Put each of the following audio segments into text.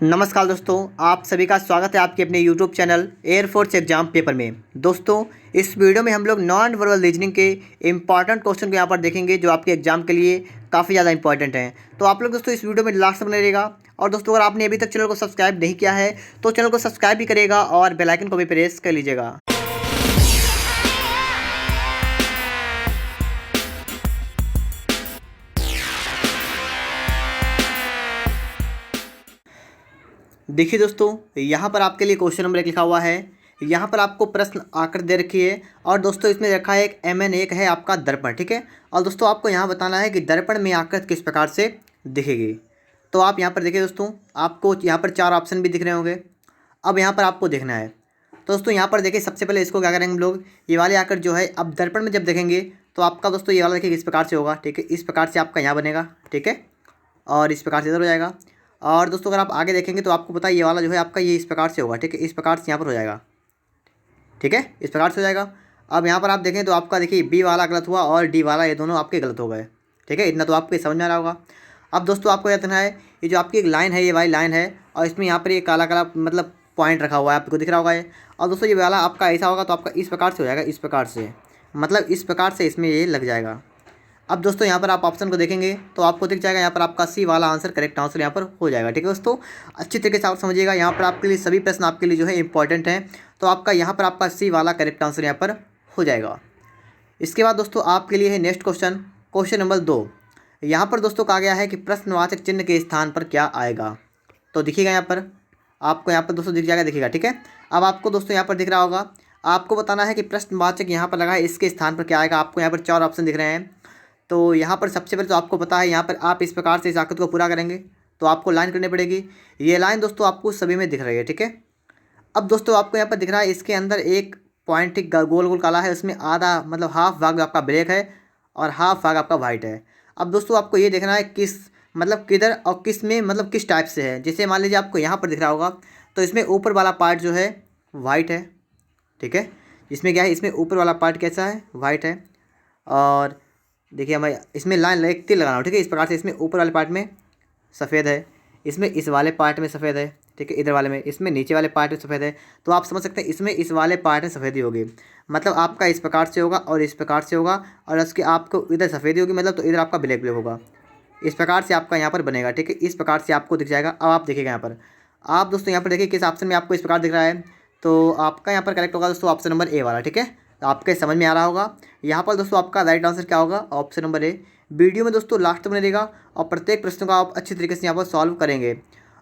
नमस्कार दोस्तों, आप सभी का स्वागत है आपके अपने YouTube channel air force exam paper में। दोस्तों, इस वीडियो में हम लोग नॉन वर्बल रीजनिंग के इंपॉर्टेंट क्वेश्चन को यहाँ पर देखेंगे जो आपके एग्जाम के लिए काफ़ी ज़्यादा इंपॉर्टेंट हैं। तो आप लोग दोस्तों इस वीडियो में लास्ट तक बने रहिएगा। और दोस्तों, अगर आपने अभी तक चैनल को सब्सक्राइब नहीं किया है तो चैनल को सब्सक्राइब भी करिएगा और बेल आइकन को भी प्रेस कर लीजिएगा। देखिए दोस्तों, यहाँ पर आपके लिए क्वेश्चन नंबर 1 लिखा हुआ है। यहाँ पर आपको प्रश्न आकृति दे रखी है और दोस्तों इसमें रखा है एक MN1 है आपका दर्पण, ठीक है। और दोस्तों आपको यहाँ बताना है कि दर्पण में आकृति किस प्रकार से दिखेगी। तो आप यहाँ पर देखिए दोस्तों, आपको यहाँ पर 4 ऑप्शन भी दिख रहे होंगे। अब यहाँ पर आपको देखना है। तो दोस्तों यहाँ पर देखिए, सबसे पहले इसको क्या करेंगे हम लोग, ये वाली आकृति जो है अब दर्पण में जब देखेंगे तो आपका दोस्तों ये वाला देखिए इस प्रकार से होगा, ठीक है। इस प्रकार से आपका यहाँ बनेगा, ठीक है, और इस प्रकार से इधर हो जाएगा। और दोस्तों अगर आप आगे देखेंगे तो आपको पता है ये वाला जो है आपका ये इस प्रकार से होगा, ठीक है। इस प्रकार से यहाँ पर हो जाएगा, ठीक है, इस प्रकार से हो जाएगा। अब यहाँ पर आप देखें तो आपका देखिए B वाला गलत हुआ और D वाला, ये दोनों आपके गलत हो गए, ठीक है। इतना तो आपको समझ में आ रहा होगा। अब दोस्तों आपको याद रखना है, ये जो आपकी एक लाइन है, ये वाली लाइन है और इसमें यहाँ पर ये काला काला मतलब पॉइंट रखा हुआ है, आपको दिख रहा होगा ये। और दोस्तों ये वाला आपका ऐसा होगा तो आपका इस प्रकार से हो जाएगा, इस प्रकार से, मतलब इस प्रकार से इसमें ये लग जाएगा। अब दोस्तों यहाँ पर आप ऑप्शन को देखेंगे तो आपको दिख जाएगा यहाँ पर आपका C वाला आंसर करेक्ट आंसर यहाँ पर हो जाएगा, ठीक है। दोस्तों अच्छी तरीके से आप समझिएगा, यहाँ पर आपके लिए सभी प्रश्न आपके लिए जो है इंपॉर्टेंट हैं। तो आपका यहाँ पर आपका C वाला करेक्ट आंसर यहाँ पर हो जाएगा। इसके बाद दोस्तों आपके लिए है नेक्स्ट क्वेश्चन, क्वेश्चन नंबर 2। यहाँ पर दोस्तों कहा गया है कि प्रश्नवाचक चिन्ह के स्थान पर क्या आएगा। तो दिखिएगा यहाँ पर आपको, यहाँ पर दोस्तों दिख जाएगा, दिखेगा, ठीक है। अब आपको दोस्तों यहाँ पर दिख रहा होगा, आपको बताना है कि प्रश्नवाचक यहाँ पर लगा है, इसके स्थान पर क्या आएगा। आपको यहाँ पर 4 ऑप्शन दिख रहे हैं। तो यहाँ पर सबसे पहले तो आपको पता है, यहाँ पर आप इस प्रकार से इस आकृति को पूरा करेंगे तो आपको लाइन करनी पड़ेगी। ये लाइन दोस्तों आपको सभी में दिख रही है, ठीक है। अब दोस्तों आपको यहाँ पर दिख रहा है, इसके अंदर एक पॉइंट गोल गोल काला है, उसमें आधा मतलब हाफ भाग आपका ब्लैक है और हाफ भाग आपका वाइट है। अब दोस्तों आपको ये देखना है किस मतलब किधर और किस में मतलब किस टाइप से है। जैसे मान लीजिए आपको यहाँ पर दिख रहा होगा तो इसमें ऊपर वाला पार्ट जो है वाइट है, ठीक है। इसमें क्या है, इसमें ऊपर वाला पार्ट कैसा है, वाइट है। और देखिए हमें इसमें लाइन एक तीर लगाना हो, ठीक है। इस प्रकार से इसमें ऊपर वाले पार्ट में सफ़ेद है, इसमें इस वाले पार्ट में सफ़ेद है, ठीक है। इधर वाले में, इसमें नीचे वाले पार्ट में सफ़ेद है। तो आप समझ सकते हैं इसमें इस वाले पार्ट में सफ़ेदी होगी, मतलब आपका इस प्रकार से होगा और इस प्रकार से होगा और उसके आपको इधर सफ़ेदी होगी, मतलब तो इधर आपका ब्लैक ब्लैक होगा। इस प्रकार से आपका यहाँ पर बनेगा, ठीक है। इस प्रकार से आपको दिख जाएगा। अब आप देखिएगा यहाँ पर, आप दोस्तों यहाँ पर देखिए किस ऑप्शन में आपको इस प्रकार दिख रहा है। तो आपका यहाँ पर करेक्ट होगा दोस्तों ऑप्शन नंबर A वाला, ठीक है। तो आपके समझ में आ रहा होगा। यहाँ पर दोस्तों आपका राइट आंसर क्या होगा, ऑप्शन नंबर A। वीडियो में दोस्तों लास्ट तक बने रहेगा और प्रत्येक प्रश्न को आप अच्छी तरीके से यहाँ पर सॉल्व करेंगे।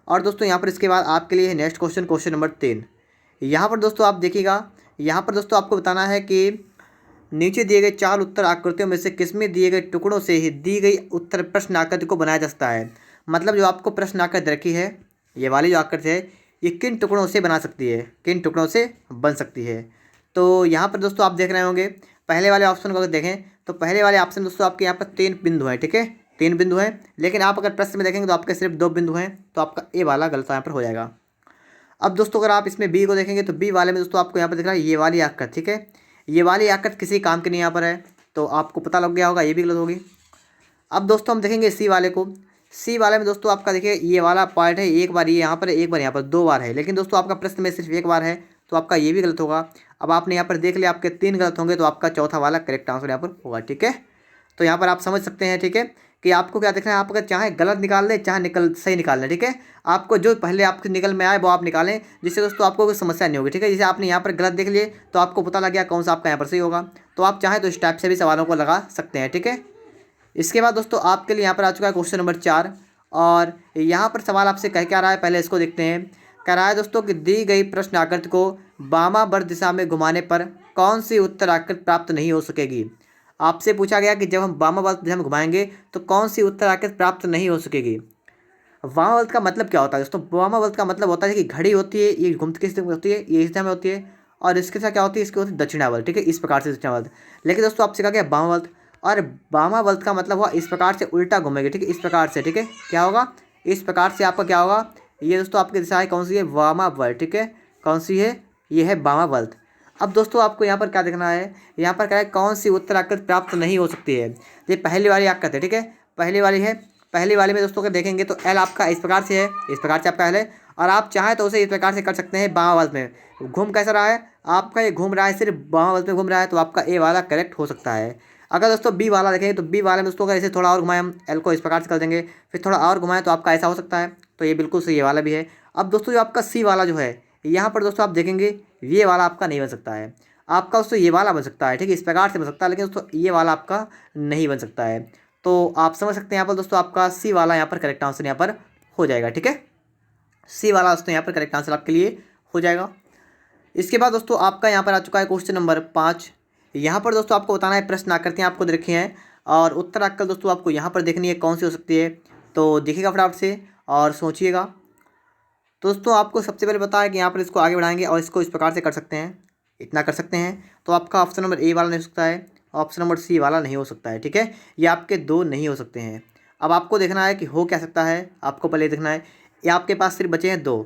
और दोस्तों यहाँ पर इसके बाद आपके लिए नेक्स्ट क्वेश्चन, क्वेश्चन नंबर 3। यहाँ पर दोस्तों आप देखिएगा, यहाँ पर दोस्तों आपको बताना है कि नीचे दिए गए 4 उत्तर आकृतियों में से किसमें दिए गए टुकड़ों से ही दी गई उत्तर प्रश्न आकृति को बनाया जा सकता है। मतलब जो आपको प्रश्न आकृति रखी है, ये वाली जो आकृति है, ये किन टुकड़ों से बना सकती है, किन टुकड़ों से बन सकती है। तो यहाँ पर दोस्तों आप देख रहे होंगे, पहले वाले ऑप्शन को अगर देखें तो पहले वाले ऑप्शन दोस्तों आपके यहाँ पर 3 बिंदु हैं, ठीक है, 3 बिंदु हैं। लेकिन आप अगर प्रश्न में देखेंगे तो आपके सिर्फ 2 बिंदु हैं, तो आपका A वाला गलत यहाँ पर हो जाएगा। अब दोस्तों अगर आप इसमें B को देखेंगे तो B वाले में दोस्तों आपको यहाँ पर दिख रहा है ये वाली आकृति, ठीक है। ये वाली आकृति किसी काम की नहीं यहाँ पर है, तो आपको पता लग गया होगा ये भी गलत होगी। अब दोस्तों हम देखेंगे C वाले को। C वाले में दोस्तों आपका देखिए ये वाला पार्ट है, एक बार ये यहाँ पर, एक बार यहाँ पर, 2 बार है। लेकिन दोस्तों आपका प्रश्न में सिर्फ 1 बार है, तो आपका ये भी गलत होगा। अब आपने यहाँ पर देख लिया आपके 3 गलत होंगे, तो आपका चौथा वाला करेक्ट आंसर यहाँ पर होगा, ठीक है। तो यहाँ पर आप समझ सकते हैं, ठीक है, कि आपको क्या देखना है। आप अगर चाहे गलत निकाल लें, चाहे सही निकाल लें, ठीक है। आपको जो पहले आपके निकल में आए वो आप निकालें, जिससे दोस्तों आपको कोई समस्या नहीं होगी, ठीक है। जैसे आपने यहाँ पर गलत देख लिए तो आपको पता लग गया कौन सा आपका यहाँ पर सही होगा। तो आप चाहें तो इस टाइप से भी सवालों को लगा सकते हैं, ठीक है। इसके बाद दोस्तों आपके लिए यहाँ पर आ चुका है क्वेश्चन नंबर 4। और यहाँ पर सवाल आपसे कह के आ रहा है, पहले इसको देखते हैं। कह रहा है दोस्तों कि दी गई प्रश्न आकृति को वामावर्त दिशा में घुमाने पर कौन सी उत्तर आकृति प्राप्त नहीं हो सकेगी। आपसे पूछा गया कि जब हम वामावर्त दिशा में घुमाएंगे तो कौन सी उत्तर आकृति प्राप्त नहीं हो सकेगी। वामावर्त का मतलब क्या होता है दोस्तों, वामावर्त का मतलब होता है कि घड़ी होती है, ये घूमती किस दिशा में होती है, ये इस दिशा में होती है, और इसके साथ क्या होती है, इसकी होती है दक्षिणावर्त, ठीक है, इस प्रकार से दक्षिणावर्त। लेकिन दोस्तों आपसे कहा गया वामावर्त, और वामावर्त का मतलब हुआ इस प्रकार से उल्टा घूमेगी, ठीक है, इस प्रकार से, ठीक है। क्या होगा, इस प्रकार से आपका क्या होगा, ये दोस्तों आपकी दिशा है कौन सी है, वामावर्त, ठीक है, कौन सी है, ये है वामावर्त। अब दोस्तों आपको यहाँ पर क्या देखना है, यहाँ पर क्या है, कौन सी उत्तर आकृति प्राप्त नहीं हो सकती है। ये पहली वाली आकृति है, ठीक है, पहली वाली है। पहली वाली में दोस्तों को देखेंगे तो L आपका इस प्रकार से है, इस प्रकार से आपका L है, और आप चाहें तो उसे इस प्रकार से कर सकते हैं बाँ वाले में। घूम कैसा रहा है आपका, ये घूम रहा है सिर्फ बाँ वाले में घूम रहा है, तो आपका ए वाला करेक्ट हो सकता है। अगर दोस्तों बी वाला देखेंगे तो बी वाले में दोस्तों अगर इसे थोड़ा और घुमाएं, हम एल को इस प्रकार से कर देंगे, फिर थोड़ा और घुमाएं तो आपका ऐसा हो सकता है, तो ये बिल्कुल सही ये वाला भी है। अब दोस्तों जो आपका सी वाला जो है, यहाँ पर दोस्तों आप देखेंगे ये वाला आपका नहीं बन सकता है, आपका दोस्तों ये वाला बन सकता है, ठीक है, इस प्रकार से बन सकता है, लेकिन दोस्तों ये वाला आपका नहीं बन सकता है। तो आप समझ सकते हैं यहाँ पर दोस्तों आपका सी वाला यहाँ पर करेक्ट आंसर यहाँ पर हो जाएगा, ठीक है, सी वाला दोस्तों यहाँ पर करेक्ट आंसर आपके लिए हो जाएगा। इसके बाद दोस्तों आपका यहाँ पर आ चुका है क्वेश्चन नंबर 5। यहाँ पर दोस्तों आपको बताना है प्रश्न आकृतियाँ आपको दे रखी हैं और उत्तर आकृति दोस्तों आपको यहाँ पर देखनी है कौन सी हो सकती है, तो देखिएगा फटाफट से और सोचिएगा। तो दोस्तों आपको सबसे पहले पता है कि यहाँ पर इसको आगे बढ़ाएंगे और इसको इस प्रकार से कर सकते हैं, इतना कर सकते हैं, तो आपका ऑप्शन नंबर ए वाला नहीं हो सकता है, ऑप्शन नंबर सी वाला नहीं हो सकता है, ठीक है, ये आपके दो नहीं हो सकते हैं। अब आपको देखना है कि हो क्या सकता है, आपको पहले देखना है। ये आपके पास सिर्फ बचे हैं दो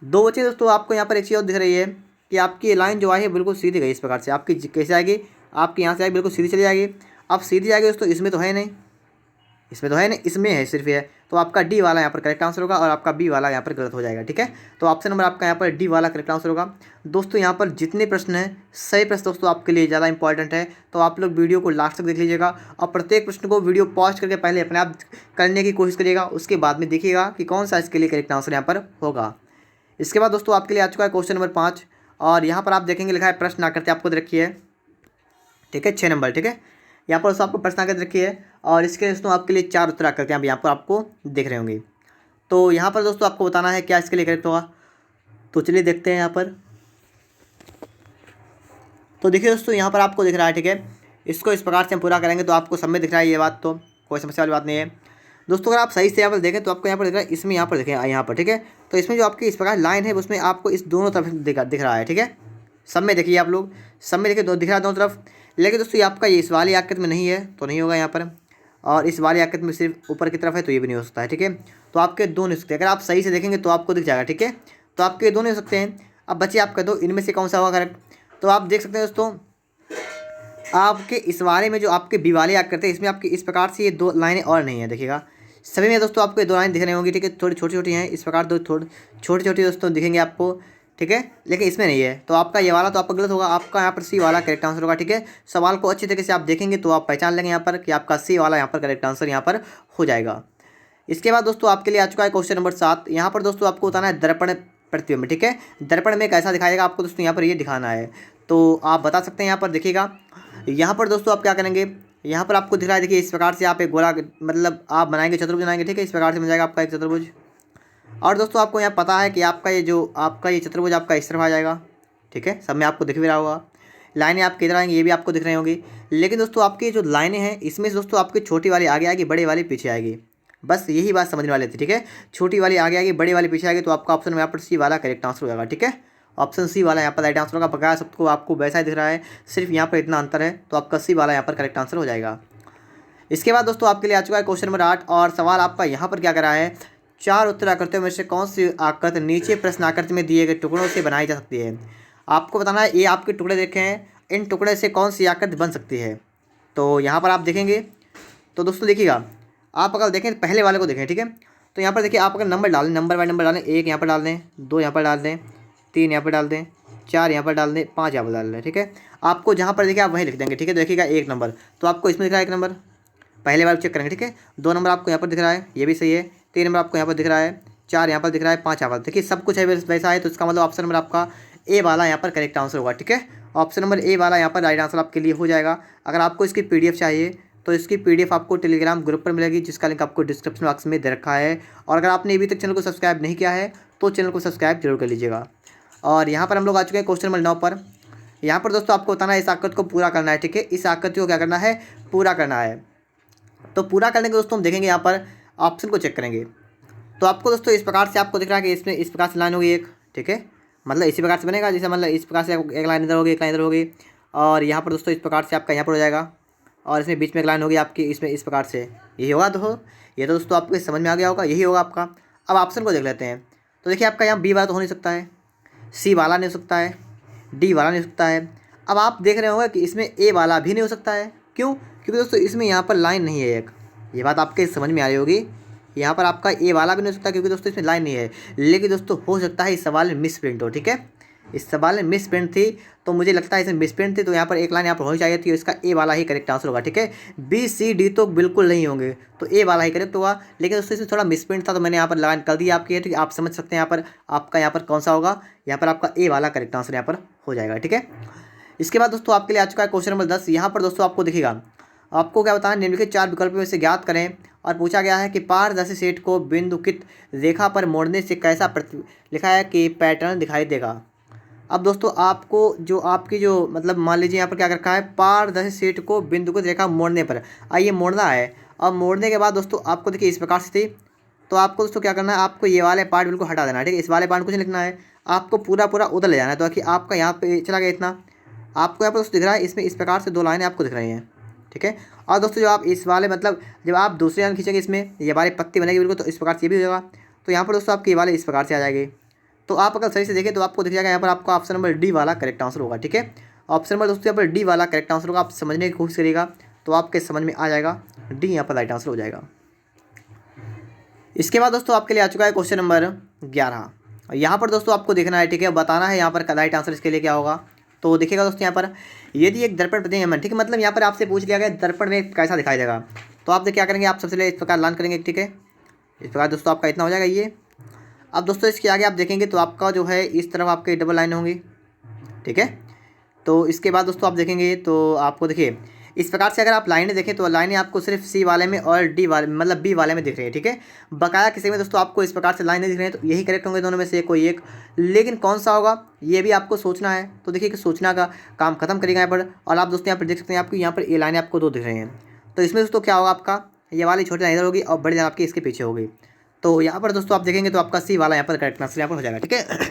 बचे दोस्तों। आपको यहाँ पर एक चीज़ और दिख रही है कि आपकी लाइन जो आई है बिल्कुल सीधी गई, इस प्रकार से आपकी कैसे आएगी, आपकी यहाँ से आएगी बिल्कुल सीधी चली जाएगी। अब सीधी जाएगी दोस्तों, इसमें तो है नहीं, इसमें तो है नहीं, इसमें है सिर्फ ये, तो आपका डी वाला यहाँ पर करेक्ट आंसर होगा और आपका बी वाला यहाँ पर गलत हो जाएगा, ठीक है। तो ऑप्शन नंबर आपका यहाँ पर डी वाला करेक्ट आंसर होगा। दोस्तों यहाँ पर जितने प्रश्न हैं सही प्रश्न दोस्तों आपके लिए ज़्यादा इंपॉर्टेंट है, तो आप लोग वीडियो को लास्ट तक देख लीजिएगा और प्रत्येक प्रश्न को वीडियो पॉज करके पहले अपने आप करने की कोशिश करिएगा, उसके बाद में देखिएगा कि कौन सा इसके लिए करेक्ट आंसर यहाँ पर होगा। इसके बाद दोस्तों आपके लिए आ चुका है क्वेश्चन नंबर 5 और यहाँ पर आप देखेंगे लिखा है प्रश्न आकृति आपको दे रखी है, ठीक है, 6 नंबर, ठीक है, यहाँ पर दोस्तों आपको प्रश्न आकृति रखी है और इसके दोस्तों आपके लिए 4 उत्तर आकृतियाँ यहाँ पर आपको दिख रहे होंगी। तो यहाँ पर दोस्तों आपको बताना है क्या इसके लिए करेक्ट होगा, तो चलिए देखते हैं यहाँ पर। तो देखिए दोस्तों यहाँ पर आपको दिख रहा है, ठीक है, इसको इस प्रकार से हम पूरा करेंगे तो आपको सब में दिख रहा है, ये बात तो कोई समस्या वाली बात नहीं है दोस्तों। अगर आप सही से यहाँ पर देखें तो आपको यहाँ पर दिख रहा है, इसमें यहाँ पर देखें यहाँ पर, ठीक है, तो इसमें जो आपकी इस प्रकार लाइन है उसमें आपको इस दोनों तरफ दिख रहा है, ठीक है, सब में देखिए आप लोग, सब में देखिए दिख रहा है दोनों तरफ। लेकिन दोस्तों ये आपका ये इस वाली आकृति में नहीं है तो नहीं होगा यहाँ पर, और इस वाली आकृति में सिर्फ ऊपर की तरफ है तो ये भी नहीं हो सकता है, ठीक है। तो आपके दो नहीं हो सकते, अगर आप सही से देखेंगे तो आपको दिख जाएगा, ठीक है, तो आपके दो नहीं हो सकते हैं। अब बच्चे आपका दो, इनमें से कौन सा होगा करेक्ट, तो आप देख सकते हैं दोस्तों आपके इस वाले में जो आपके बी वाले आकृति है इसमें आपकी इस प्रकार से ये दो लाइनें और नहीं है, देखिएगा सभी में दोस्तों आपको ये दो लाइन दिख रही होंगी, ठीक है, थोड़ी छोटी छोटी हैं इस प्रकार, दो थोड़ी छोटी छोटी दोस्तों दिखेंगे आपको, ठीक है, लेकिन इसमें नहीं है, तो आपका ये वाला तो आपका गलत होगा, आपका यहाँ पर सी वाला करेक्ट आंसर होगा, ठीक है। सवाल को अच्छी तरीके से आप देखेंगे तो आप पहचान लेंगे यहाँ पर कि आपका सी वाला यहाँ पर करेक्ट आंसर यहाँ पर हो जाएगा। इसके बाद दोस्तों आपके लिए आ चुका है क्वेश्चन नंबर 7। यहाँ पर दोस्तों आपको बताना है दर्पण प्रतिबिंब, ठीक है, दर्पण में कैसा दिखाएगा आपको दोस्तों यहाँ पर ये दिखाना है, तो आप बता सकते हैं यहाँ पर देखिएगा। यहाँ पर दोस्तों आप क्या करेंगे, यहाँ पर आपको दिख रहा है, देखिए इस प्रकार से आप एक गोला मतलब आप बनाएंगे, चतुर्भुज बनाएंगे, ठीक है, इस प्रकार से बन जाएगा आपका एक चतुर्भुज। और दोस्तों आपको यहाँ पता है कि आपका ये जो आपका ये चतुर्भुज आपका इस तरफ आ जाएगा, ठीक है, सब में आपको दिख भी रहा होगा, लाइनें आप किधर आएंगी ये भी आपको दिख रही होंगी। लेकिन दोस्तों आपकी जो लाइनें हैं इसमें से दोस्तों आपकी छोटी वाली आगे आएगी, बड़े वाली पीछे आएगी, बस यही बात समझने वाले थे, ठीक है, छोटी वाली आगे आएगी, बड़े वाली पीछे आएगी, तो आपका ऑप्शन में यहाँ पर सी वाला करेक्ट आंसर हो जाएगा, ठीक है, ऑप्शन सी वाला यहाँ पर राइट आंसर होगा। बकाया सबको आपको वैसा ही दिख रहा है, सिर्फ यहाँ पर इतना अंतर है, तो आपका सी वाला यहाँ पर करेक्ट आंसर हो जाएगा। इसके बाद दोस्तों आपके लिए आ चुका है क्वेश्चन नंबर 8 और सवाल आपका यहाँ पर क्या कर रहा है, 4 उत्तर आकृतियों में से कौन सी आकृति नीचे प्रश्न आकृति में दिए गए टुकड़ों से बनाई जा सकती है। आपको बताना है ये आपके टुकड़े देखे हैं, इन टुकड़े से कौन सी आकृति बन सकती है। तो यहाँ पर आप देखेंगे तो दोस्तों देखिएगा, आप अगर देखें पहले वाले को देखें, ठीक है, तो यहाँ पर देखिए आप अगर नंबर डालें, नंबर बाय नंबर डालें, 1 यहाँ पर डाल दें, 2 यहाँ पर डाल दें, 3 यहाँ पर डाल दें, 4 यहाँ पर डाल दें, 5 यहाँ पर डाल दें, ठीक है, आपको जहाँ पर देखिए आप वहीं लिख देंगे, ठीक है। देखिएगा 1 नंबर तो आपको इसमें दिख रहा है 1 नंबर, पहले बार चेक करेंगे, ठीक है, 2 नंबर आपको यहाँ पर दिख रहा है, ये भी सही है, 3 नंबर आपको यहाँ पर दिख रहा है, 4 यहाँ पर दिख रहा है, 5 यहाँ पर, देखिए सब कुछ है वैसा है, तो इसका मतलब ऑप्शन नंबर आपका ए वाला यहाँ पर करेक्ट आंसर होगा, ठीक है, ऑप्शन नंबर ए वाला यहाँ पर राइट आंसर आपके लिए हो जाएगा। अगर आपको इसकी पीडीएफ चाहिए तो इसकी पीडीएफ आपको टेलीग्राम ग्रुप पर मिलेगी, जिसका लिंक आपको डिस्क्रिप्शन बॉक्स में दे रखा है। और अगर आपने अभी तक चैनल को सब्सक्राइब नहीं किया है तो चैनल को सब्सक्राइब जरूर कर लीजिएगा। और यहाँ पर हम लोग आ चुके हैं क्वेश्चन नंबर 9 पर। यहाँ पर दोस्तों आपको बताना है इस आकृति को पूरा करना है, ठीक है, इस आकृति को क्या करना है, पूरा करना है। तो पूरा करने के दोस्तों हम देखेंगे यहाँ पर ऑप्शन को चेक करेंगे, तो आपको दोस्तों इस प्रकार से आपको दिख रहा है कि इसमें इस प्रकार से लाइन होगी एक, ठीक है, मतलब इसी प्रकार से बनेगा, जैसे मतलब इस प्रकार से एक लाइन इधर होगी, एक लाइन इधर होगी, और यहाँ पर दोस्तों इस प्रकार से आपका यहाँ पर हो जाएगा, और इसमें बीच में एक लाइन होगी आपकी, इसमें इस प्रकार से यही होगा। तो ये तो दोस्तों आपको समझ में आ गया होगा, यही होगा आपका। अब ऑप्शन को देख लेते हैं, तो देखिए आपका यहाँ बी वाला तो हो नहीं सकता है, सी वाला नहीं हो सकता है, डी वाला नहीं हो सकता है। अब आप देख रहे होंगे कि इसमें ए वाला भी नहीं हो सकता है, क्यों, क्योंकि दोस्तों इसमें यहाँ पर लाइन नहीं है एक, ये बात आपके समझ में आ रही होगी, यहाँ पर आपका ए वाला भी नहीं हो सकता क्योंकि दोस्तों इसमें लाइन नहीं है। लेकिन दोस्तों हो सकता है इस सवाल में मिस प्रिंट हो, ठीक है। इस सवाल में मिस प्रिंट थी तो मुझे लगता है इसमें मिस प्रिंट थी, तो यहाँ पर एक लाइन यहाँ पर होनी चाहिए थी, इसका ए वाला ही करेक्ट आंसर होगा, ठीक है। बी सी डी तो बिल्कुल नहीं होंगे, तो ए वाला ही करेक्ट होगा। लेकिन दोस्तों इसमें थोड़ा मिस प्रिंट था तो मैंने यहाँ पर लाइन कर दी आपकी, ठीक है। आप समझ सकते हैं यहाँ पर आपका यहाँ पर कौन सा होगा, यहाँ पर आपका ए वाला करेक्ट आंसर यहाँ पर हो जाएगा, ठीक है। इसके बाद दोस्तों आपके लिए आ चुका है क्वेश्चन नंबर 10। यहाँ पर दोस्तों आपको दिखेगा, आपको क्या बताना है, निम्नलिखित 4 विकल्पों में से ज्ञात करें। और पूछा गया है कि पारदर्शी शीट को बिंदुकित रेखा पर मोड़ने से कैसा लिखा है कि पैटर्न दिखाई देगा। अब दोस्तों आपको जो आपकी जो मतलब मान लीजिए यहाँ पर क्या रखा है, पारदर्शी शीट को बिंदुकित रेखा मोड़ने पर, आइए मोड़ना है। और मोड़ने के बाद दोस्तों आपको देखिए इस प्रकार से थी, तो आपको दोस्तों क्या करना है, आपको ये वाले पार्ट बिल्कुल हटा देना है, ठीक है। इस वाले पार्ट कुछ नहीं लिखना है, आपको पूरा पूरा उधर ले जाना है। तो कि आपका यहाँ पे चला गया इतना, आपको यहाँ पर दोस्तों दिख रहा है, इसमें इस प्रकार से 2 लाइनें आपको दिख रही हैं, ठीक है। और दोस्तों जो आप इस वाले मतलब जब आप दूसरी लाइन खींचेंगे इसमें ये वाली पत्ती बनेगी बिल्कुल, तो इस प्रकार से ये भी हो जाएगा। तो यहाँ पर दोस्तों आपके ये वाले इस प्रकार से आ जाएगी। तो आप अगर सही से देखें तो आपको दिख जाएगा यहाँ पर आपका ऑप्शन नंबर डी वाला करेक्ट आंसर होगा, ठीक है। ऑप्शन नंबर दोस्तों यहाँ पर डी वाला करेक्ट आंसर होगा। आप समझने की कोशिश करिएगा तो आपके समझ में आ जाएगा, डी यहाँ पर राइट आंसर हो जाएगा। इसके बाद दोस्तों आपके लिए आ चुका है क्वेश्चन नंबर 11। यहाँ पर दोस्तों आपको देखना है, ठीक है, बताना है यहाँ पर राइट आंसर इसके लिए क्या होगा। तो देखिएगा दोस्तों यहाँ पर यदि एक दर्पण प्रतिबिंब, ठीक है, मतलब यहाँ पर आपसे पूछ लिया गया दर्पण में कैसा दिखाई देगा। तो आप क्या करेंगे, आप सबसे पहले इस प्रकार लाइन करेंगे, ठीक है। इस प्रकार दोस्तों आपका इतना हो जाएगा ये। अब दोस्तों इसके आगे आप देखेंगे तो आपका जो है इस तरफ आपके डबल लाइन होंगी, ठीक है। तो इसके बाद दोस्तों आप देखेंगे तो आपको देखिए इस प्रकार से अगर आप लाइनें देखें तो लाइनें आपको सिर्फ सी वाले में और डी वाले मतलब बी वाले में दिख रही है, ठीक है। बकाया किसी में दोस्तों आपको इस प्रकार से लाइनें दिख रही हैं, तो यही करेक्ट होंगे दोनों में से कोई एक। लेकिन कौन सा होगा ये भी आपको सोचना है। तो देखिए कि सोचना का काम खत्म करेगा यहाँ पर। और आप दोस्तों यहाँ पर देख सकते हैं आपकी यहाँ पर ये लाइनें आपको 2 दिख रही हैं। तो इसमें दोस्तों क्या होगा, आपका ये वाली छोटी लाइन इधर होगी और बड़ी लाइन आपकी इसके पीछे होगी। तो यहाँ पर दोस्तों आप देखेंगे तो आपका सी वाला यहाँ पर करेक्ट आंसर यहाँ पर हो जाएगा, ठीक है।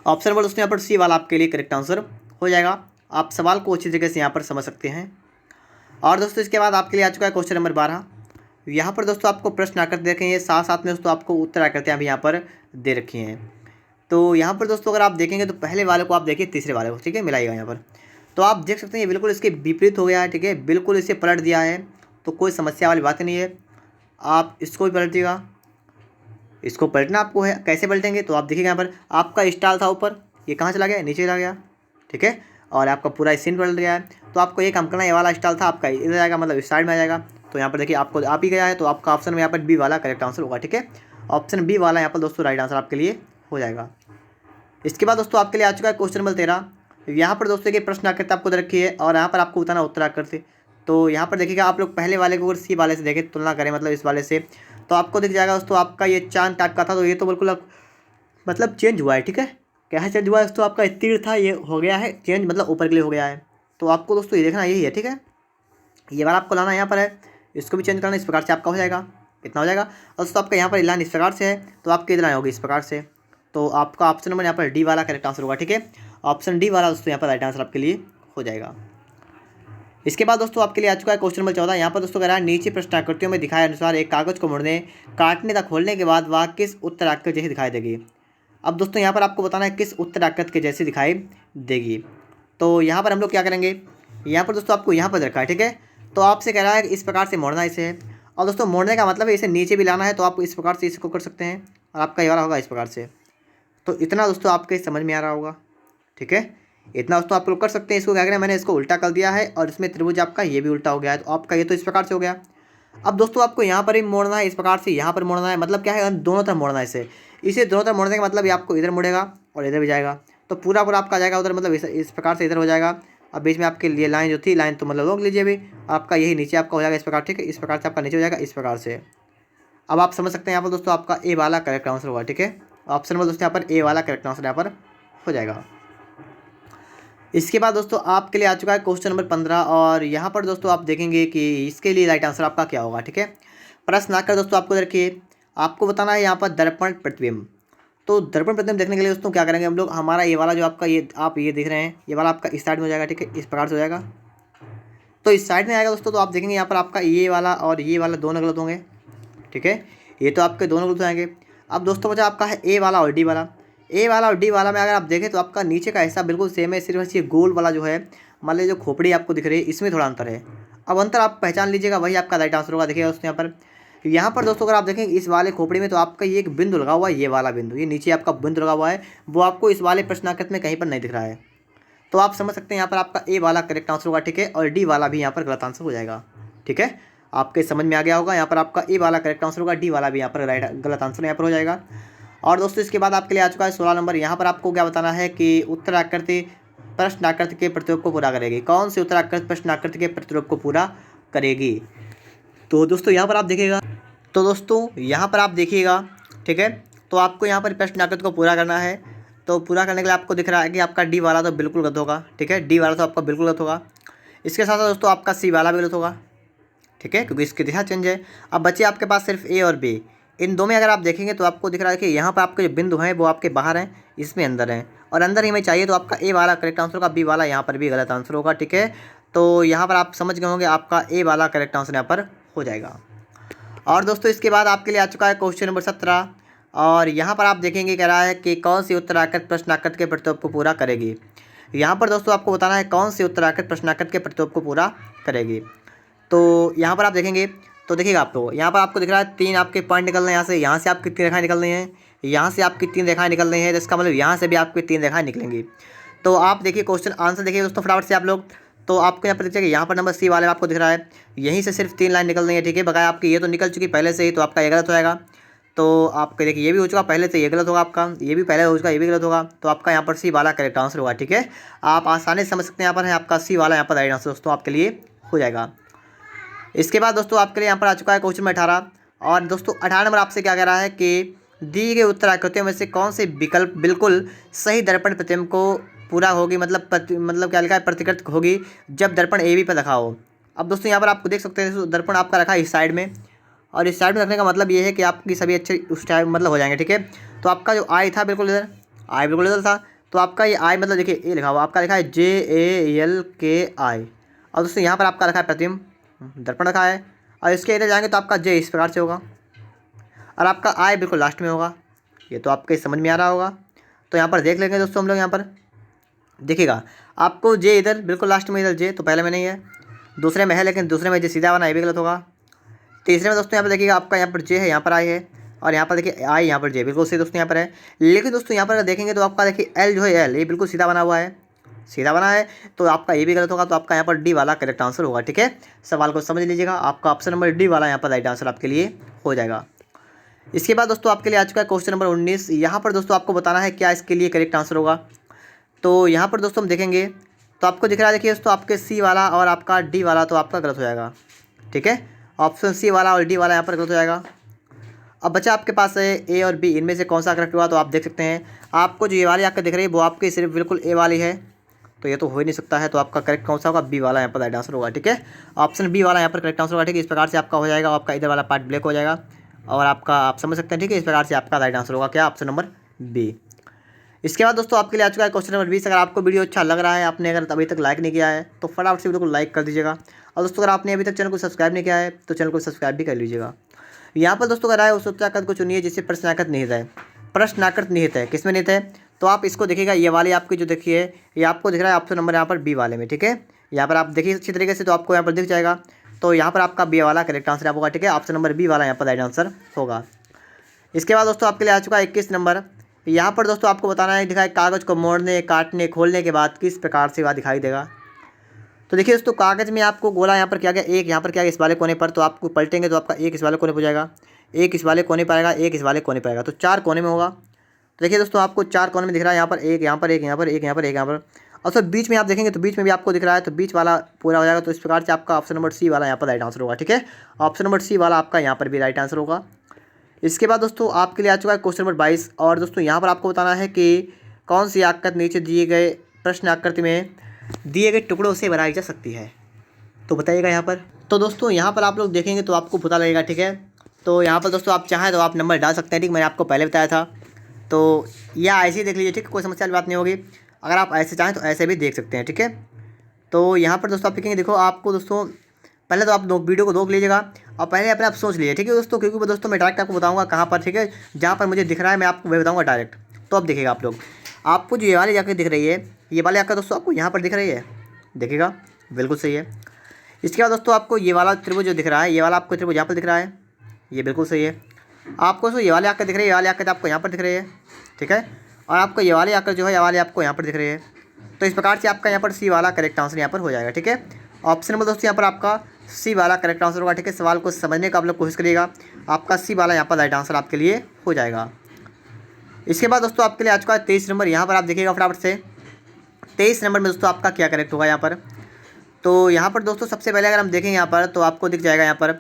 ऑप्शन नंबर दोस्तों यहाँ पर सी वाला आपके लिए करेक्ट आंसर हो जाएगा। आप सवाल को अच्छी तरीके से यहाँ पर समझ सकते हैं। और दोस्तों इसके बाद आपके लिए आ चुका है क्वेश्चन नंबर 12। यहाँ पर दोस्तों आपको प्रश्न आकृति देखेंगे, साथ साथ में दोस्तों आपको उत्तर आकृतियाँ भी यहाँ पर दे रखी हैं। तो यहाँ पर दोस्तों अगर आप देखेंगे तो पहले वाले को आप देखिए, तीसरे वाले को, ठीक है, मिलाइएगा यहाँ पर। तो आप देख सकते हैं ये बिल्कुल इसके विपरीत हो गया है, ठीक है, बिल्कुल इसे पलट दिया है। तो कोई समस्या वाली बात नहीं है, आप इसको भी पलट दिएगा। इसको पलटना आपको है, कैसे पलटेंगे तो आप देखिएगा यहाँ पर आपका स्टार था ऊपर, ये कहाँ चला गया, नीचे चला गया, ठीक है। और आपका पूरा सीन पलट गया है। तो आपको ये काम करना है, ये वाला स्टाइल था आपका इधर जाएगा, मतलब इस साइड में आ जाएगा। तो यहाँ पर देखिए आपको आप ही गया है, तो आपका ऑप्शन में यहाँ पर बी वाला करेक्ट आंसर होगा, ठीक है। ऑप्शन बी वाला यहाँ पर दोस्तों राइट आंसर आपके लिए हो जाएगा। इसके बाद दोस्तों आपके लिए आ चुका है क्वेश्चन नंबर 13। यहाँ पर दोस्तों की प्रश्न आकृति आपको दे रखी है और यहाँ पर आपको बताना उत्तर आकृति। तो यहाँ पर देखिएगा आप लोग पहले वाले को अगर सी वाले से देखें, तुलना करें मतलब इस वाले से, तो आपको दिख जाएगा दोस्तों आपका ये चांद टाइप का था, तो ये तो बिल्कुल मतलब चेंज हुआ है, ठीक है। क्या चेंज हुआ है दोस्तों, आपका तीर था ये हो गया है चेंज, मतलब ऊपर के लिए हो गया है। तो आपको दोस्तों ये देखना यही है, ठीक है। ये वाला आपको लाना यहाँ पर है, इसको भी चेंज करना, इस प्रकार से आपका हो जाएगा, इतना हो जाएगा। और दोस्तों आपका यहाँ पर लाइन इस प्रकार से है, तो आपकी इधर लाइन होगी इस प्रकार से। तो आपका ऑप्शन नंबर यहाँ पर डी वाला करेक्ट आंसर होगा, ठीक है। ऑप्शन डी वाला दोस्तों यहाँ पर राइट आंसर आपके लिए हो जाएगा। इसके बाद दोस्तों आपके लिए आ चुका है क्वेश्चन नंबर 14। यहाँ पर दोस्तों कह रहा है नीचे प्रश्न आकृतियों में दिखाए अनुसार एक कागज को मोड़ने, काटने तक खोलने के बाद वह किस उत्तर आकृति जैसी दिखाई देगी। अब दोस्तों यहाँ पर आपको बताना है किस उत्तर आकृति के जैसी दिखाई देगी। तो यहाँ पर हम लोग क्या करेंगे, यहाँ पर दोस्तों आपको यहाँ पर रखा है, ठीक है। तो आपसे कह रहा है कि इस प्रकार से मोड़ना इसे है। और दोस्तों मोड़ने का मतलब है इसे नीचे भी लाना है, तो आप इस प्रकार से इसको कर सकते हैं और आपका ये वाला होगा इस प्रकार से। तो इतना दोस्तों आपके समझ में आ रहा होगा, ठीक है। इतना दोस्तों आप लोग कर सकते हैं। इसको क्या करें, मैंने इसको उल्टा कर दिया है और इसमें त्रिभुज आपका ये भी उल्टा हो गया है, तो आपका ये तो इस प्रकार से हो गया। अब दोस्तों आपको यहाँ पर ही मोड़ना है, इस प्रकार से यहाँ पर मोड़ना है, मतलब क्या है दोनों तरफ मोड़ना है इसे दोनों तरफ मोड़ने का मतलब ये आपको इधर मुड़ेगा और इधर भी जाएगा, तो पूरा पूरा आपका जाएगा उधर, मतलब इस प्रकार से इधर हो जाएगा। अब बीच में आपके लिए लाइन जो थी, लाइन तो मतलब रोक लीजिए अभी, आपका यही नीचे आपका हो जाएगा इस प्रकार, ठीक है। इस प्रकार से आपका नीचे हो जाएगा इस प्रकार से। अब आप समझ सकते हैं यहाँ पर दोस्तों आपका ए वाला करेक्ट आंसर होगा, ठीक है। ऑप्शन नंबर दोस्तों यहाँ पर ए वाला करेक्ट आंसर यहाँ पर हो जाएगा। इसके बाद दोस्तों आपके लिए आ चुका है क्वेश्चन नंबर 15 और यहाँ पर दोस्तों आप देखेंगे कि इसके लिए राइट आंसर आपका क्या होगा, ठीक है। प्रश्न आकर दोस्तों आपको देखिए, आपको बताना है यहाँ पर दर्पण प्रतिबिंब। तो दर्पण प्रतिबिंब देखने के लिए दोस्तों क्या करेंगे हम लोग, हमारा ये वाला जो आपका ये आप ये देख रहे हैं, ये वाला आपका इस साइड में हो जाएगा, ठीक है, इस प्रकार से हो जाएगा। तो इस साइड में आएगा दोस्तों, तो आप देखेंगे यहाँ पर आपका ये वाला और ये वाला दोनों गलत होंगे, ठीक है। ये तो आपके दोनों गलत हो जाएंगे। अब दोस्तों बचा आपका है ए वाला और डी वाला। ए वाला और डी वाला में अगर आप देखें तो आपका नीचे का हिस्सा बिल्कुल सेम है, सिर्फ ये गोल वाला जो है मान लीजिए जो खोपड़ी आपको दिख रही है इसमें थोड़ा अंतर है। अब अंतर आप पहचान लीजिएगा, वही आपका राइट आंसर होगा। देखिए दोस्तों यहाँ पर यहाँ पर दोस्तों अगर आप देखेंगे इस वाले खोपड़ी में तो आपका ये एक बिंदु लगा हुआ है, ये वाला बिंदु, ये नीचे आपका बिंदु लगा हुआ है, वो आपको इस वाले प्रश्नाकृत में कहीं पर नहीं दिख रहा है। तो आप समझ सकते हैं यहाँ पर आपका ए वाला करेक्ट आंसर होगा, ठीक है, और डी वाला भी यहाँ पर गलत आंसर हो जाएगा। ठीक है, आपके समझ में आ गया होगा। यहाँ पर आपका ए वाला करेक्ट आंसर होगा, डी वाला भी यहाँ पर गलत आंसर यहाँ पर हो जाएगा। और दोस्तों इसके बाद आपके लिए आ चुका है 16 नंबर। यहाँ पर आपको क्या बताना है कि उत्तराकृति प्रश्नाकृत के प्रतिरूप को पूरा करेगी। कौन सी उत्तराकृत प्रश्नाकृत के प्रतिरूप को पूरा करेगी? तो दोस्तों यहाँ पर आप देखिएगा, तो दोस्तों यहाँ पर आप देखिएगा, ठीक है, तो आपको यहाँ पर प्रश्नाकृत को पूरा करना है। तो पूरा करने के लिए आपको दिख रहा है कि आपका डी वाला तो बिल्कुल गलत होगा, ठीक है, डी वाला तो आपका बिल्कुल गलत होगा। इसके साथ साथ दोस्तों आपका सी वाला भी गलत होगा, ठीक है, क्योंकि इसकी दिशा चेंज है। अब बचे आपके पास सिर्फ ए और बी। इन दो में अगर आप देखेंगे तो आपको दिख रहा है कि यहाँ पर आपके जो बिंदु हैं वो आपके बाहर हैं, इसमें अंदर हैं, और अंदर ही में चाहिए, तो आपका ए वाला करेक्ट आंसर होगा, बी वाला यहाँ पर भी गलत आंसर होगा। ठीक है, तो यहाँ पर आप समझ गए होंगे, आपका ए वाला करेक्ट आंसर यहाँ पर हो जाएगा। और दोस्तों इसके बाद आपके लिए आ चुका है क्वेश्चन नंबर 17, और यहाँ पर आप देखेंगे कह रहा है कि कौन सी उत्तराकृत प्रश्नाकृत के प्रतिरूप को पूरा करेगी। यहाँ पर दोस्तों आपको बताना है कौन सी उत्तराकृत प्रश्नाकृत के प्रतिरूप को पूरा करेगी। तो यहाँ पर आप देखेंगे तो देखिएगा आपको, यहाँ पर आपको दिख रहा है 3 आपके पॉइंट निकल रहे हैं, यहाँ से आपकी 3 रेखाएँ निकल रही हैं, यहाँ से आपकी 3 रेखाएँ निकल रही हैं, तो इसका मतलब यहाँ से भी आपकी 3 रेखाएँ निकलेंगी। तो आप देखिए क्वेश्चन आंसर देखिए दोस्तों फटाफट से आप लोग। तो आपको यहाँ पर देखिए, यहाँ पर नंबर सी वाले में आपको दिख रहा है, यहीं से सिर्फ 3 लाइन निकल रही है, ठीक है, बकाया आपकी ये तो निकल चुकी पहले से ही, तो आपका ये गलत हो जाएगा। तो आपके देखिए ये भी हो चुका पहले से, ये गलत होगा आपका, ये भी पहले हो चुका, ये भी गलत होगा, तो आपका यहाँ पर सी वाला करेक्ट आंसर होगा। ठीक है, आप आसानी से समझ सकते हैं, यहाँ पर है आपका सी वाला यहाँ पर राइट आंसर दोस्तों आपके लिए हो जाएगा। इसके बाद दोस्तों आपके लिए यहाँ पर आ चुका है क्वेश्चन नंबर 18, और दोस्तों 18 नंबर आपसे क्या कह रहा है कि दी गई उत्तराकृतियों में से कौन से विकल्प बिल्कुल सही दर्पण प्रतिबिंब को पूरा होगी, मतलब क्या लिखा है, प्रतिकृत होगी जब दर्पण ए बी पर रखा हो। अब दोस्तों यहाँ पर आपको देख सकते हैं दर्पण आपका रखा है इस साइड में, और इस साइड में रखने का मतलब ये है कि आपकी सभी अच्छे उस टाइम मतलब हो जाएंगे। ठीक है, तो आपका जो आई था बिल्कुल इधर, आई बिल्कुल इधर था, तो आपका ये आई मतलब देखिए ए लिखा हुआ, आपका लिखा है JALKI, और दोस्तों यहाँ पर आपका रखा है प्रतिबिंब दर्पण रखा है, और इसके इधर जाएंगे तो आपका जे इस प्रकार से होगा, और आपका आई बिल्कुल लास्ट में होगा। ये तो आपके समझ में आ रहा होगा। तो यहाँ पर देख लेंगे दोस्तों हम लोग, यहाँ पर देखिएगा आपको जे इधर बिल्कुल लास्ट में, इधर जे तो पहले में नहीं है, दूसरे में है, लेकिन दूसरे में जे सीधा बना, ये भी गलत होगा। तीसरे में दोस्तों यहाँ पर देखिएगा आपका यहाँ पर जे है, यहाँ पर आई है, और यहाँ पर देखिए आई, यहाँ पर जे बिल्कुल सही दोस्तों यहाँ पर है। लेकिन दोस्तों यहाँ पर अगर देखेंगे तो आपका देखिए एल जो है, एल ये बिल्कुल सीधा बना हुआ है, सीधा बना है, तो आपका ये भी गलत होगा, तो आपका यहाँ पर डी वाला करेक्ट आंसर होगा। ठीक है, सवाल को समझ लीजिएगा, आपका ऑप्शन नंबर डी वाला यहाँ पर राइट आंसर आपके लिए हो जाएगा। इसके बाद दोस्तों आपके लिए आ चुका है क्वेश्चन नंबर 19। यहाँ पर दोस्तों आपको बताना है क्या इसके लिए करेक्ट आंसर होगा। तो यहाँ पर दोस्तों हम देखेंगे तो आपको दिख रहा है, देखिए दोस्तों आपके सी वाला और आपका डी वाला तो आपका गलत हो जाएगा। ठीक है, ऑप्शन सी वाला और डी वाला यहाँ पर गलत हो जाएगा। अब बचा आपके पास है ए और बी, इनमें से कौन सा करेक्ट हुआ। तो आप देख सकते हैं आपको जो ये वाली आपका दिख रही है वो आपकी सिर्फ बिल्कुल ए वाली है, तो ये तो हो ही नहीं सकता है, तो आपका करेक्ट कौन सा होगा, बी वाला यहाँ पर राइट आंसर होगा। ठीक है, ऑप्शन बी वाला यहाँ पर करेक्ट आंसर होगा। ठीक है, इस प्रकार से आपका हो जाएगा, आपका इधर वाला पार्ट ब्लैक हो जाएगा, और आपका आप समझ सकते हैं। ठीक है, इस प्रकार से आपका राइट आंसर होगा क्या, ऑप्शन नंबर बी। इसके बाद दोस्तों आपके लिए आ चुका है क्वेश्चन नंबर 20। अगर आपको वीडियो अच्छा लग रहा है, आपने अगर अभी तक लाइक नहीं किया है तो फटाफट से वीडियो को लाइक कर दीजिएगा, और दोस्तों अगर आपने अभी तक चैनल को सब्सक्राइब नहीं किया है तो चैनल को सब्सक्राइब भी कर लीजिएगा। यहाँ पर दोस्तों अगर है उस उत्तराकृत को चुनिए जिससे प्रश्नाकृत निहित है, प्रश्नाकृत निहित है, किसमें निहित है, तो आप इसको देखिएगा, ये वाली आपकी जो देखिए ये आपको दिख रहा है ऑप्शन नंबर यहाँ पर बी वाले में। ठीक है, यहाँ पर आप देखिए अच्छी तरीके से, तो आपको यहाँ पर दिख जाएगा, तो यहाँ पर आपका बी वाला करेक्ट आंसर होगा। ठीक है, ऑप्शन नंबर बी वाला यहाँ पर राइट आंसर होगा। इसके बाद दोस्तों आपके लिए आ चुका है 21 नंबर। यहाँ पर दोस्तों आपको बताना है, दिखाए कागज़ को मोड़ने, काटने, खोलने के बाद किस प्रकार से वह दिखाई देगा। तो देखिए दोस्तों कागज़ में आपको गोला यहाँ पर क्या गया, एक यहाँ पर क्या इस वाले कोने पर, तो आपको पलटेंगे तो आपका एक इस वाले कोने पर जाएगा, एक इस वाले कोने पर आएगा, एक इस वाले कोने पर आएगा, तो 4 कोने में होगा। तो देखिए दोस्तों आपको 4 कोने में दिख रहा है, यहाँ पर एक, यहाँ पर एक, यहाँ पर एक, यहाँ पर एक, यहाँ पर, और सर बीच में आप देखेंगे तो बीच में भी आपको दिख रहा है, तो बीच वाला पूरा हो जाएगा। तो इस प्रकार से आपका ऑप्शन नंबर सी वाला यहाँ पर राइट आंसर होगा। ठीक है, ऑप्शन नंबर सी वाला आपका यहाँ पर भी राइट आंसर होगा। इसके बाद दोस्तों आपके लिए आ चुका है क्वेश्चन नंबर 22, और दोस्तों यहाँ पर आपको बताना है कि कौन सी आकृति नीचे दिए गए प्रश्न आकृति में दिए गए टुकड़ों से बनाई जा सकती है, तो बताइएगा यहाँ पर। तो दोस्तों यहाँ पर आप लोग देखेंगे तो आपको पता लगेगा। ठीक है, तो यहाँ पर दोस्तों आप चाहें तो आप नंबर डाल सकते हैं। ठीक, मैंने आपको पहले बताया था, तो या ऐसे ही देख लीजिए। ठीक, कोई समस्या वाली बात नहीं होगी, अगर आप ऐसे चाहें तो ऐसे भी देख सकते हैं। ठीक है, तो यहाँ पर दोस्तों आप देखेंगे, देखो आपको दोस्तों पहले तो आप वीडियो को रोक लीजिएगा और पहले अपने आप सोच लीजिए। ठीक है दोस्तों, क्योंकि दोस्तों मैं डायरेक्ट आपको बताऊंगा कहाँ पर। ठीक है, जहाँ पर मुझे दिख रहा है मैं आपको वही बताऊंगा डायरेक्ट, तो अब देखिएगा आप लोग, आपको जो ये वाली जाकर दिख रही है, ये वाली आकर दोस्तों आपको यहाँ पर दिख रही है, देखिएगा बिल्कुल सही है। इसके बाद दोस्तों आपको ये वाला त्रिभुज जो दिख रहा है, ये वाला आपको त्रिभुज यहाँ पर दिख रहा है, ये बिल्कुल सही है। आपको जो ये वाले आकर दिख रहे हैं, ये वाले आकर आपको यहाँ पर दिख रहे हैं, ठीक है। और आपको ये वाले आकर जो है, ये वाले आपको यहाँ पर दिख रहे हैं। तो इस प्रकार से आपका यहाँ पर सी वाला करेक्ट आंसर यहाँ पर हो जाएगा, ठीक है। ऑप्शन नंबर दोस्तों यहाँ पर आपका सी वाला करेक्ट आंसर होगा, ठीक है। सवाल को समझने का आप लोग कोशिश करिएगा, आपका सी वाला यहाँ पर राइट आंसर आपके लिए हो जाएगा। इसके बाद दोस्तों आपके लिए आ चुका है 23 नंबर। यहाँ पर आप देखिएगा फटाफट से 23 नंबर में दोस्तों आपका क्या करेक्ट होगा यहाँ पर। तो यहाँ पर दोस्तों सबसे पहले अगर हम देखें यहाँ पर, तो आपको दिख जाएगा यहाँ पर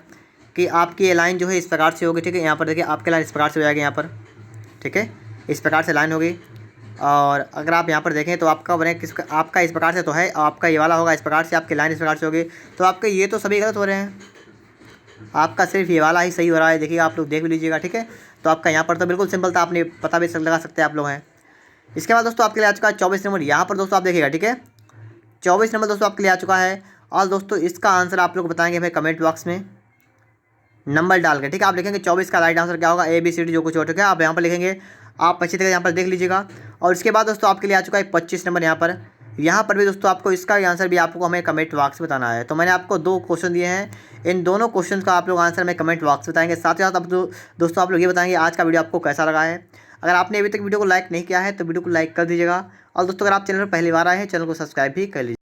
कि आपकी लाइन जो है इस प्रकार से होगी, ठीक है। यहाँ पर देखिए आपकी लाइन इस प्रकार से हो जाएगी यहाँ पर, ठीक है। इस प्रकार से लाइन होगी। और अगर आप यहाँ पर देखें तो आपका बने किस आपका इस प्रकार से तो है, आपका ये वाला होगा इस प्रकार से, आपकी लाइन इस प्रकार से होगी। तो आपके ये तो सभी गलत हो रहे हैं, आपका सिर्फ ये वाला ही सही हो रहा है। देखिए आप लोग देख भी लीजिएगा, ठीक है। तो आपका यहाँ पर तो बिल्कुल सिंपल था, आपने पता भी लगा सकते हैं आप लोग हैं। इसके बाद दोस्तों आपके लिए आ चुका है 24 नंबर। यहाँ पर दोस्तों आप देखिएगा, ठीक है। 24 नंबर दोस्तों आपके लिए आ चुका है। और दोस्तों इसका आंसर आप लोग बताएंगे भाई कमेंट बॉक्स में नंबर डाल के, ठीक है। आप लिखेंगे 24 का राइट आंसर क्या होगा, ABCD जो कुछ हो, ठीक है। आप यहाँ पर लिखेंगे, आप अच्छी तरह यहाँ पर देख लीजिएगा। और इसके बाद दोस्तों आपके लिए आ चुका है 25 नंबर। यहाँ पर भी दोस्तों आपको इसका आंसर भी आपको हमें कमेंट बॉक्स में बताना है। तो मैंने आपको 2 क्वेश्चन दिए हैं, इन दोनों क्वेश्चन का आप लोग आंसर में कमेंट बॉक्स में बताएंगे। साथ ही साथ आप दोस्तों आप लोग ये बताएंगे आज का वीडियो आपको कैसा लगा है। अगर आपने अभी तक वीडियो को लाइक नहीं किया है तो वीडियो को लाइक कर दीजिएगा। और दोस्तों अगर आप चैनल पर पहली बार आए हैं, चैनल को सब्सक्राइब भी कर लीजिए।